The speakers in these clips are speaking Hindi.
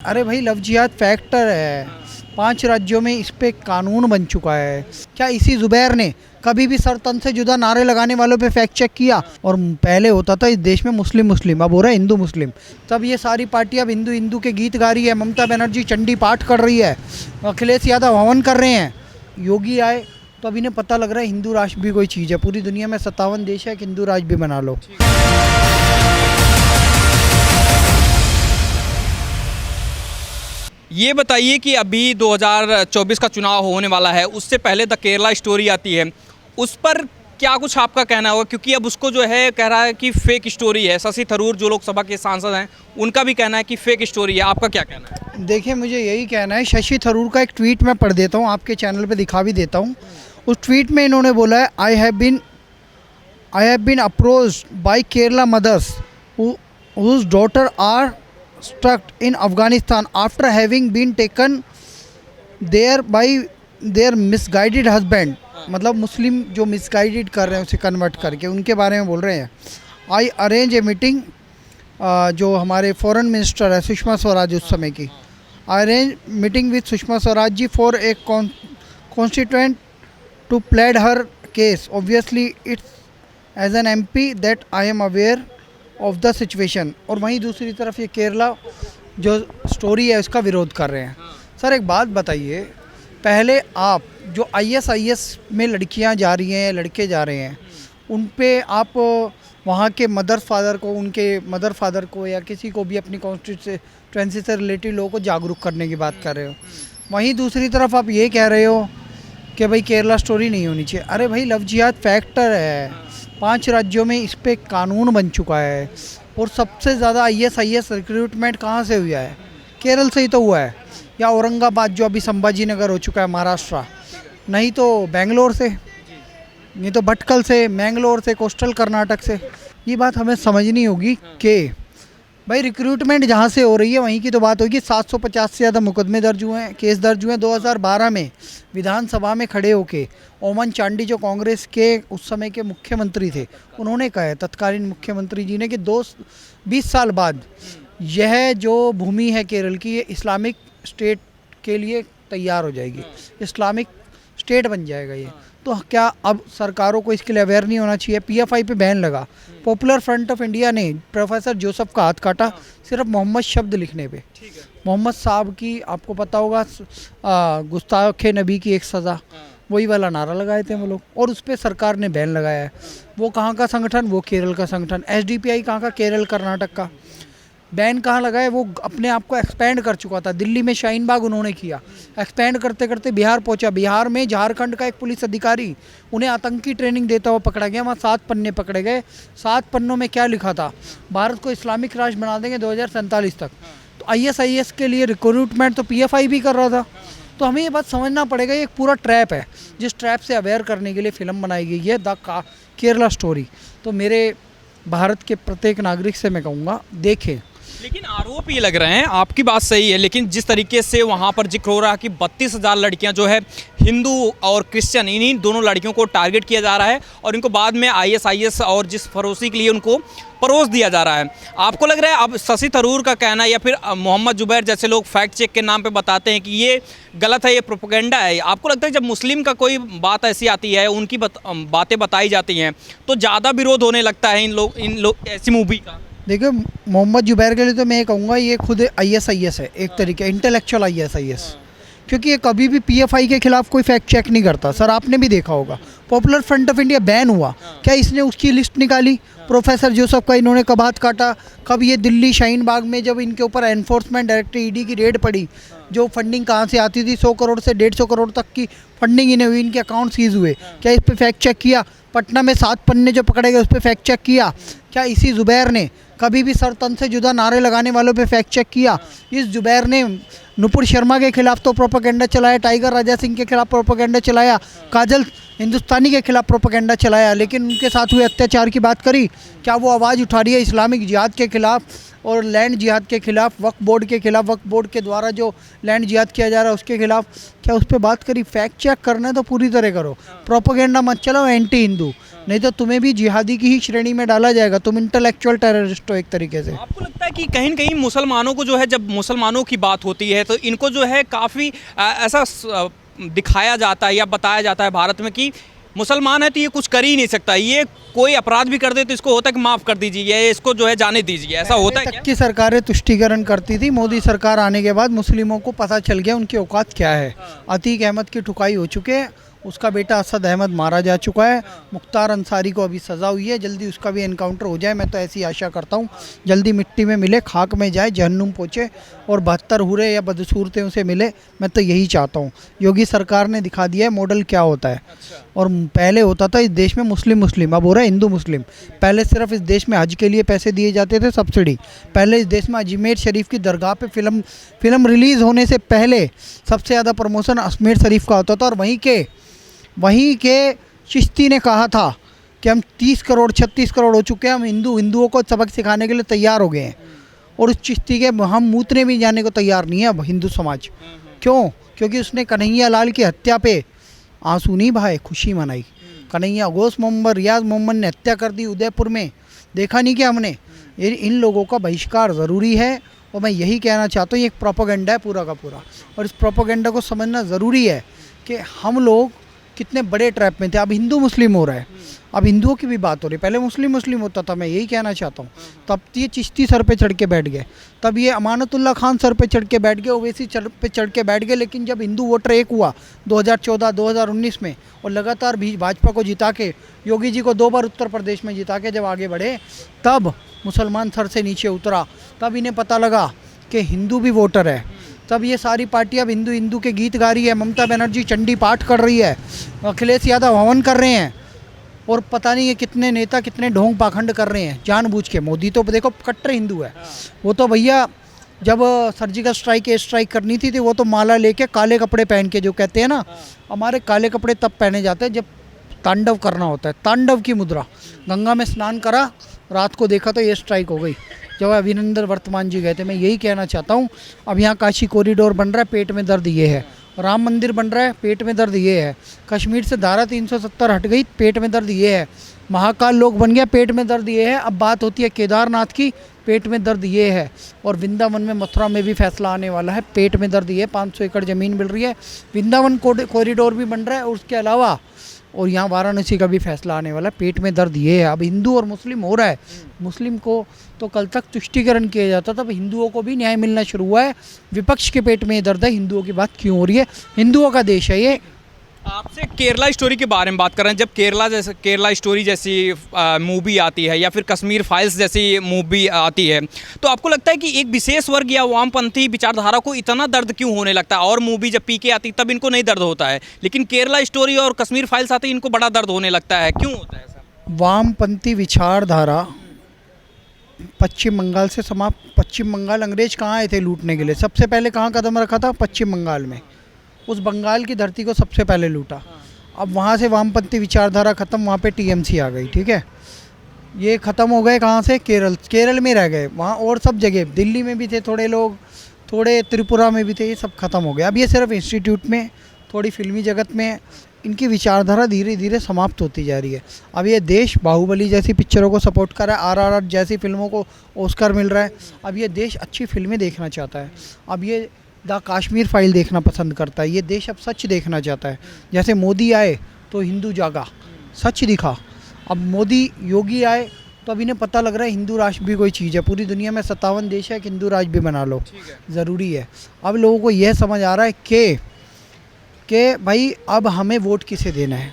अरे भाई लव जिहाद फैक्टर है। 5 राज्यों में इस पे कानून बन चुका है। क्या इसी जुबैर ने कभी भी सर तन से जुदा नारे लगाने वालों पे फैक्ट चेक किया? और पहले होता था इस देश में मुस्लिम मुस्लिम, अब हो रहा है हिंदू मुस्लिम। तब ये सारी पार्टियां अब हिंदू हिंदू के गीत गा रही है। ममता बनर्जी चंडी पाठ कर रही है, अखिलेश यादव हवन कर रहे हैं। योगी आए तो अब इन्हें पता लग रहा है हिंदू राष्ट्र भी कोई चीज़ है। पूरी दुनिया में 57 देश है कि हिंदू राष्ट्र भी बना लो। ये बताइए कि अभी 2024 का चुनाव होने वाला है, उससे पहले द केरला स्टोरी आती है, उस पर क्या कुछ आपका कहना होगा? क्योंकि अब उसको जो है कह रहा है कि फेक स्टोरी है। शशि थरूर जो लोकसभा के सांसद हैं, उनका भी कहना है कि फेक स्टोरी है। आपका क्या कहना है? देखिए, मुझे यही कहना है। शशि थरूर का एक ट्वीट मैं पढ़ देता हूँ, आपके चैनल पे दिखा भी देता हूँ। उस ट्वीट में इन्होंने बोला है, I have been approached by Kerala mothers whose daughter are stuck in Afghanistan after having been taken there by their misguided husband। मतलब मुस्लिम जो मिसगाइडेड कर रहे हैं उसे कन्वर्ट करके, उनके बारे में बोल रहे हैं। आई अरेंज ए मीटिंग, जो हमारे फॉरेन मिनिस्टर है सुषमा स्वराज उस समय की, I arrange meeting with Sushma Swaraj ji for a constituent to plead her case. Obviously it's as an MP that I am aware of the situation. और वहीं दूसरी तरफ ये केरला जो स्टोरी है उसका विरोध कर रहे हैं। सर एक बात बताइए, पहले आप जो IS में लड़कियां जा रही हैं, लड़के जा रहे हैं, उन पे आप वहाँ के मदर फादर को या किसी को भी अपनी कॉन्स्टिट्यूएंसी से रिलेटेड लोगों को जागरूक करने की बात कर रहे हो। वहीं दूसरी तरफ आप ये कह रहे हो कि भाई केरला स्टोरी नहीं होनी चाहिए। अरे भाई लव जिहाद फैक्टर है। 5 राज्यों में इस पे कानून बन चुका है। और सबसे ज़्यादा IS रिक्रूटमेंट कहाँ से हुआ है? केरल से ही तो हुआ है, या औरंगाबाद जो अभी संभाजी नगर हो चुका है महाराष्ट्र, नहीं तो बेंगलोर से, नहीं तो भटकल से, मैंगलोर से, कोस्टल कर्नाटक से। ये बात हमें समझनी होगी कि भाई रिक्रूटमेंट जहाँ से हो रही है वहीं की तो बात होगी। 750 से ज़्यादा मुकदमे दर्ज हुए हैं, केस दर्ज हुए हैं। 2012 में विधानसभा में खड़े होके ओमन चांडी जो कांग्रेस के उस समय के मुख्यमंत्री थे, उन्होंने कहा है, तत्कालीन मुख्यमंत्री जी ने, कि 20 साल बाद यह जो भूमि है केरल की, ये इस्लामिक स्टेट के लिए तैयार हो जाएगी, इस्लामिक स्टेट बन जाएगा ये। तो क्या अब सरकारों को इसके लिए अवेयर नहीं होना चाहिए? PFI पे बैन लगा, पॉपुलर फ्रंट ऑफ इंडिया ने प्रोफेसर जोसेफ का हाथ काटा सिर्फ मोहम्मद शब्द लिखने पे। मोहम्मद साहब की आपको पता होगा, गुस्ताखे नबी की एक सज़ा, वही वाला नारा लगाए थे वो लोग, और उस पर सरकार ने बैन लगाया है। वो कहाँ का संगठन? वो केरल का संगठन। SDPI कहाँ का? केरल कर्नाटक का। बैन कहाँ लगा है? वो अपने आप को एक्सपेंड कर चुका था। दिल्ली में शाहीन बाग उन्होंने किया, एक्सपेंड करते करते बिहार पहुंचा। बिहार में झारखंड का एक पुलिस अधिकारी, उन्हें आतंकी ट्रेनिंग देता हुआ पकड़ा गया। वहाँ 7 पन्ने पकड़े गए। 7 पन्नों में क्या लिखा था? भारत को इस्लामिक राष्ट्र बना देंगे 2047 तक। तो IS के लिए रिक्रूटमेंट तो PFI भी कर रहा था। तो हमें ये बात समझना पड़ेगा, ये एक पूरा ट्रैप है, जिस ट्रैप से अवेयर करने के लिए फ़िल्म बनाई गई है, द केरला स्टोरी। तो मेरे भारत के प्रत्येक नागरिक से मैं कहूँगा, देखें। लेकिन आरोप ये लग रहे हैं, आपकी बात सही है, लेकिन जिस तरीके से वहाँ पर जिक्र हो रहा है कि 32,000 लड़कियाँ जो है हिंदू और क्रिश्चियन, इन्हीं दोनों लड़कियों को टारगेट किया जा रहा है और इनको बाद में IS और जिस फरोशी के लिए उनको परोस दिया जा रहा है। आपको लग रहा है अब शशि थरूर का कहना या फिर मोहम्मद जुबैर जैसे लोग फैक्ट चेक के नाम पे बताते हैं कि ये गलत है, ये प्रोपेगेंडा है, आपको लगता है जब मुस्लिम का कोई बात ऐसी आती है, उनकी बातें बताई जाती हैं, तो ज़्यादा विरोध होने लगता है इन लोग ऐसी मूवी का? देखिए, मोहम्मद जुबैर के लिए तो मैं ये कहूँगा, ये खुद IS है, एक तरीके इंटेलेक्चुअल IS। क्योंकि ये कभी भी PFI के खिलाफ कोई फैक्ट चेक नहीं करता। सर आपने भी देखा होगा, popular front of India ban हुआ, क्या इसने उसकी लिस्ट निकाली? प्रोफेसर जोसेफ का इन्होंने कब हाथ काटा? कब ये दिल्ली शाहीन बाग में जब इनके ऊपर एनफोर्समेंट डायरेक्टर ED की रेड पड़ी, जो फंडिंग कहाँ से आती थी, 100 करोड़ से 150 करोड़ तक की फंडिंग इन्हें हुई, इनके अकाउंट सीज हुए, क्या इस पर फैक्ट चेक किया? पटना में 7 पन्ने जो पकड़े गए उस पर फैक्ट चेक किया? क्या इसी जुबैर ने कभी भी सर तन से जुदा नारे लगाने वालों पे फैक्ट चेक किया? इस जुबैर ने नुपुर शर्मा के खिलाफ तो प्रोपेगेंडा चलाया, टाइगर राजा सिंह के खिलाफ प्रोपेगेंडा चलाया, काजल हिंदुस्तानी के खिलाफ प्रोपेगेंडा चलाया, लेकिन उनके साथ हुए अत्याचार की बात करी? क्या वो आवाज़ उठा रही है इस्लामिक जिहाद के खिलाफ और लैंड जिहाद के खिलाफ, वक्फ बोर्ड के खिलाफ, वक्फ बोर्ड के द्वारा जो लैंड जिहाद किया जा रहा है उसके खिलाफ? क्या उस पर बात करी? फैक्ट चेक करना है तो पूरी तरह करो, प्रोपेगेंडा मत चलाओ एंटी हिंदू। नहीं तो तुम्हें भी जिहादी की ही श्रेणी में डाला जाएगा, तुम इंटेलेक्चुअल टेररिस्ट हो एक तरीके से। आपको लगता है कि कहीं न कहीं मुसलमानों को जो है, जब मुसलमानों की बात होती है तो इनको जो है काफ़ी ऐसा दिखाया जाता है या बताया जाता है भारत में कि मुसलमान है तो ये कुछ कर ही नहीं सकता, ये कोई अपराध भी कर दे तो इसको होता है कि माफ़ कर दीजिए या इसको जो है जाने दीजिए, ऐसा होता है तक क्या? की सरकारें तुष्टीकरण करती थी, मोदी सरकार आने के बाद मुस्लिमों को पता चल गया उनकी औकात क्या है। अतीक अहमद की ठुकाई हो चुके हैं, उसका बेटा असद अहमद मारा जा चुका है, मुख्तार अंसारी को अभी सज़ा हुई है, जल्दी उसका भी एनकाउंटर हो जाए। मैं तो ऐसी आशा करता हूँ जल्दी मिट्टी में मिले, खाक में जाए, जहन्नुम पहुँचे और 72 हुरे या बदसूरतें से मिले। मैं तो यही चाहता हूँ। योगी सरकार ने दिखा दिया है मॉडल क्या होता है। और पहले होता था इस देश में मुस्लिम मुस्लिम, अब हो रहा है हिंदू मुस्लिम। पहले सिर्फ इस देश में हज के लिए पैसे दिए जाते थे, सब्सिडी। पहले इस देश में अजमेर शरीफ की दरगाह पे फिल्म रिलीज़ होने से पहले सबसे ज़्यादा प्रमोशन अजमेर शरीफ का होता था। और वहीं के चिश्ती ने कहा था कि हम 30 करोड़ 36 करोड़ हो चुके हैं, हम हिंदुओं को सबक सिखाने के लिए तैयार हो गए हैं। और उस चिश्ती के हम मूतने भी जाने को तैयार नहीं है अब हिंदू समाज। क्यों? क्योंकि उसने कन्हैया लाल की हत्या पे आंसू नहीं बहाए, खुशी मनाई। कन्हैया घोष मोहम्मद रियाज मोहम्मद ने हत्या कर दी उदयपुर में, देखा नहीं क्या हमने? इन लोगों का बहिष्कार ज़रूरी है। और मैं यही कहना चाहता हूँ, ये एक प्रोपेगेंडा है पूरा का पूरा, और इस प्रोपेगेंडा को समझना ज़रूरी है कि हम लोग कितने बड़े ट्रैप में थे। अब हिंदू मुस्लिम हो रहा है, अब हिंदुओं की भी बात हो रही है, पहले मुस्लिम मुस्लिम होता था। मैं यही कहना चाहता हूँ। तब ये चिश्ती सर पे चढ़ के बैठ गए, तब ये अमानतुल्लाह खान सर पे चढ़ के बैठ गए, ओवैसी पे चढ़ के बैठ गए। लेकिन जब हिंदू वोटर एक हुआ 2014 2019 में, और लगातार भी भाजपा को जिता के, योगी जी को 2 बार उत्तर प्रदेश में जिता के जब आगे बढ़े, तब मुसलमान सर से नीचे उतरा। तब इन्हें पता लगा कि हिंदू भी वोटर है। तब ये सारी पार्टियां अब हिंदू के गीत गा रही है। ममता बनर्जी चंडी पाठ कर रही है, अखिलेश यादव हवन कर रहे हैं, और पता नहीं ये कितने नेता कितने ढोंग पाखंड कर रहे हैं जानबूझ के। मोदी तो देखो कट्टर हिंदू है। वो तो भैया जब सर्जिकल स्ट्राइक एयर स्ट्राइक करनी थी वो तो माला लेके काले कपड़े पहन के, जो कहते हैं ना, हमारे काले कपड़े तब पहने जाते हैं जब तांडव करना होता है, तांडव की मुद्रा। गंगा में स्नान करा, रात को देखा तो एयर स्ट्राइक हो गई जब अभिनंदन वर्तमान जी गए थे। मैं यही कहना चाहता हूँ, अब यहाँ काशी कॉरिडोर बन रहा है, पेट में दर्द ये है। राम मंदिर बन रहा है, पेट में दर्द ये है। कश्मीर से धारा 370 हट गई, पेट में दर्द ये है। महाकाल लोक बन गया, पेट में दर्द ये है। अब बात होती है केदारनाथ की, पेट में दर्द ये है। और वृंदावन में मथुरा में भी फैसला आने वाला है, पेट में दर्द ये है। 500 एकड़ ज़मीन मिल रही है, वृंदावन कॉरिडोर भी बन रहा है, और उसके अलावा और यहाँ वाराणसी का भी फैसला आने वाला है। पेट में दर्द ये है। अब हिंदू और मुस्लिम हो रहा है। मुस्लिम को तो कल तक तुष्टीकरण किया जाता था, अब हिंदुओं को भी न्याय मिलना शुरू हुआ है। विपक्ष के पेट में ये दर्द है, हिंदुओं की बात क्यों हो रही है? हिंदुओं का देश है ये। आपसे केरला स्टोरी के बारे में बात कर रहे हैं। जब केरला स्टोरी जैसी मूवी आती है या फिर कश्मीर फाइल्स जैसी मूवी आती है, तो आपको लगता है कि एक विशेष वर्ग या वामपंथी विचारधारा को इतना दर्द क्यों होने लगता है? और मूवी जब पीके आती तब इनको नहीं दर्द होता है, लेकिन केरला स्टोरी और कश्मीर फाइल्स आती है इनको बड़ा दर्द होने लगता है, क्यों होता है ऐसा? वामपंथी विचारधारा पश्चिम बंगाल से समाप्त। पश्चिम बंगाल, अंग्रेज कहाँ आए थे लूटने के लिए? सबसे पहले कहाँ कदम रखा था? पश्चिम बंगाल में। उस बंगाल की धरती को सबसे पहले लूटा। अब वहाँ से वामपंथी विचारधारा ख़त्म, वहाँ पे टीएमसी आ गई। ठीक है, ये ख़त्म हो गए कहाँ से? केरल में रह गए। वहाँ और सब जगह, दिल्ली में भी थे थोड़े लोग, थोड़े त्रिपुरा में भी थे, ये सब ख़त्म हो गया। अब ये सिर्फ इंस्टीट्यूट में, थोड़ी फिल्मी जगत में इनकी विचारधारा धीरे धीरे समाप्त होती जा रही है। अब ये देश बाहुबली जैसी पिक्चरों को सपोर्ट कर रहा है, आरआरआर जैसी फिल्मों को ऑस्कर मिल रहा है। अब ये देश अच्छी फिल्में देखना चाहता है। अब ये द कश्मीर फाइल देखना पसंद करता है। ये देश अब सच देखना चाहता है। जैसे मोदी आए तो हिंदू जागा, सच दिखा। अब मोदी योगी आए तो अब इन्हें पता लग रहा है हिंदू राष्ट्र भी कोई चीज़ है। पूरी दुनिया में 57 देश है कि हिंदू राष्ट्र भी बना लो, ज़रूरी है। अब लोगों को यह समझ आ रहा है कि भाई अब हमें वोट किसे देना है।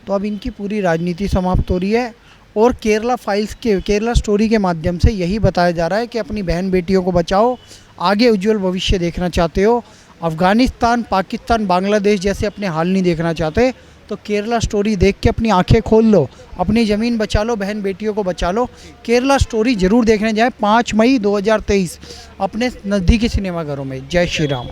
तो अब इनकी पूरी राजनीति समाप्त हो रही है। और केरला स्टोरी के माध्यम से यही बताया जा रहा है कि अपनी बहन बेटियों को बचाओ, आगे उज्जवल भविष्य देखना चाहते हो, अफ़गानिस्तान, पाकिस्तान, बांग्लादेश जैसे अपने हाल नहीं देखना चाहते, तो केरला स्टोरी देख के अपनी आंखें खोल लो, अपनी ज़मीन बचा लो, बहन बेटियों को बचा लो। केरला स्टोरी ज़रूर देखने जाए 5 मई 2023 अपने नज़दीकी सिनेमाघरों में। जय श्री राम।